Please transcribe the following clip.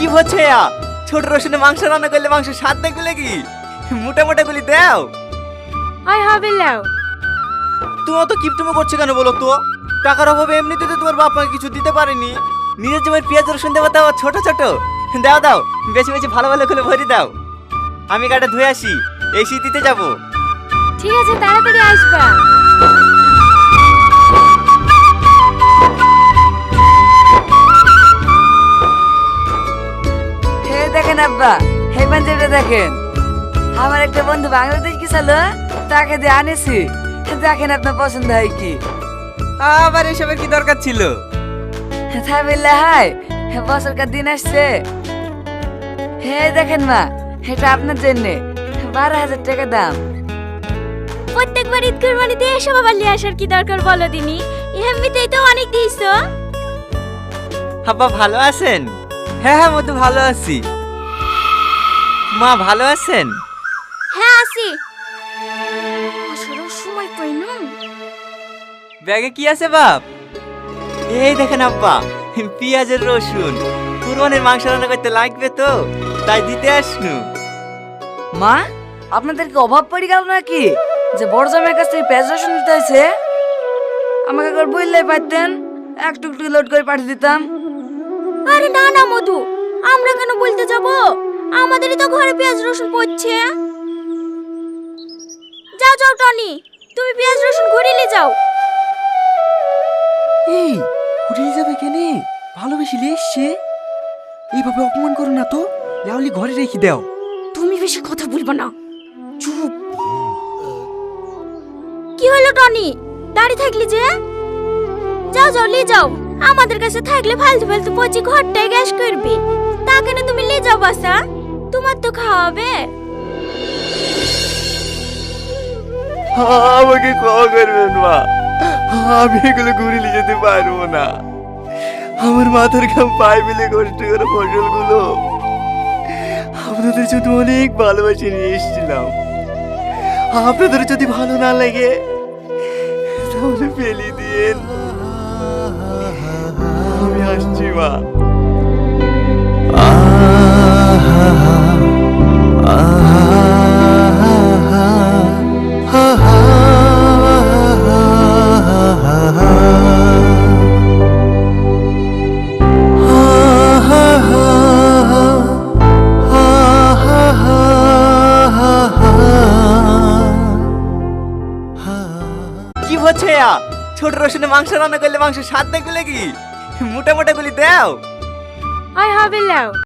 কি হচ্ছে ছোট রসুনে মাংস রান্না করলে মাংস স্বাদ দেখবে নাকি? মোটা মোটা গুলি দাও। আয় হবে লাও। তুমি অত কিপটুমো করছো কেন বলো তো? টাকার অভাবে এমনিতে তো তোমার বাপ মাকে কিছু দিতে পারেনি। নিজের জমির পেঁয়াজ রসুন দেবো তাও ছোট ছোট। দাও দাও, বেশি বেশি ভালো ভালো করে ভরি দাও। আমি গাটা ধুয়ে আসি, এই শীতিতে যাবো। ঠিক আছে, তাড়াতাড়ি আসবা। হে দেখেন আব্বা, হে পাঞ্জাবিটা দেখেন। আমার একটা বন্ধু বাংলাদেশ গেছিল, তাকে দিয়ে আনেছি। দেখেন আপনার পছন্দ হয় কি? আবার এসবের কি দরকার ছিল? তাই বললে হয়? বছরকার দিন আসছে। হে দেখেন মা, এটা আপনার জন্য 12,000 টাকা দাম। প্রত্যেকবার ঈদ কুরবানিতে এসব আবার নিয়ে আসার কি দরকার বলো দিনি? এমনিতেই তো অনেক দিয়েছো। আব্বা ভালো আছেন? হ্যাঁ হ্যাঁ মতো ভালো আছি। মা ভালো আছেন? হ্যাঁ আছি। আসলে সময় পাই না। ব্যাগে কি আছে বাপ? এই দেখেন আব্বা, পেঁয়াজের রসুন। কুরবানির মাংস রান্না করতে লাগবে তো, তাই দিতে আসনু। মা, আপনাদের কি অভাব পড়ে গেল নাকি যে বড় জামাইয়ের কাছ থেকে পেঁয়াজ রসুন নিতে হয়েছে? আমাকে একবার বললেই পারতেন, একটু একটু লোড করে পাঠিয়ে দিতাম। আরে না না মধু, আমরা কেন বলতে যাব? আমাদেরই তো ঘরে পেঁয়াজ রসুন পড়ছে। যাও যাও টনি, তুমি পেঁয়াজ রসুন ঘুরিয়ে যাও। এই ঘুরিয়ে যাবে কেনে? ভালোবেসে এসছে, এইভাবে অপমান করো না তো। লাউলি ঘরে রেখে দাও। তুমি বেশি কথা বলবা না, চুপ। কি হলো টনি, দাঁড়িয়ে থাকলি যে? যাও যাও নিয়ে যাও। আমাদের কাছে থাকলে ফালতু ফালতু পচি ঘরটায় গ্যাস করবি। তা কেন তুমি নিয়ে যাও বাসা, তোমার তো খাওয়াবে। আমাকে ক্ষমা করবেন মা, আমি এগুলো ঘুরিয়ে যেতে পারবো না। আমার মাথার ঘাম পায়ে মিলে কষ্ট করে ফসলগুলো আপনাদের জন্য অনেক ভালোবাসে নিয়ে এসেছিলাম। আপনাদের যদি ভালো না লাগে তাহলে ফেলে দিন। আমি আসছি মা। কি হচ্ছে ছোট রসুনে মাংস রান্না করলে মাংস স্বাদ দেখবে নাকি? মোটা মোটা গুলি দাও। আয় হবে লাও।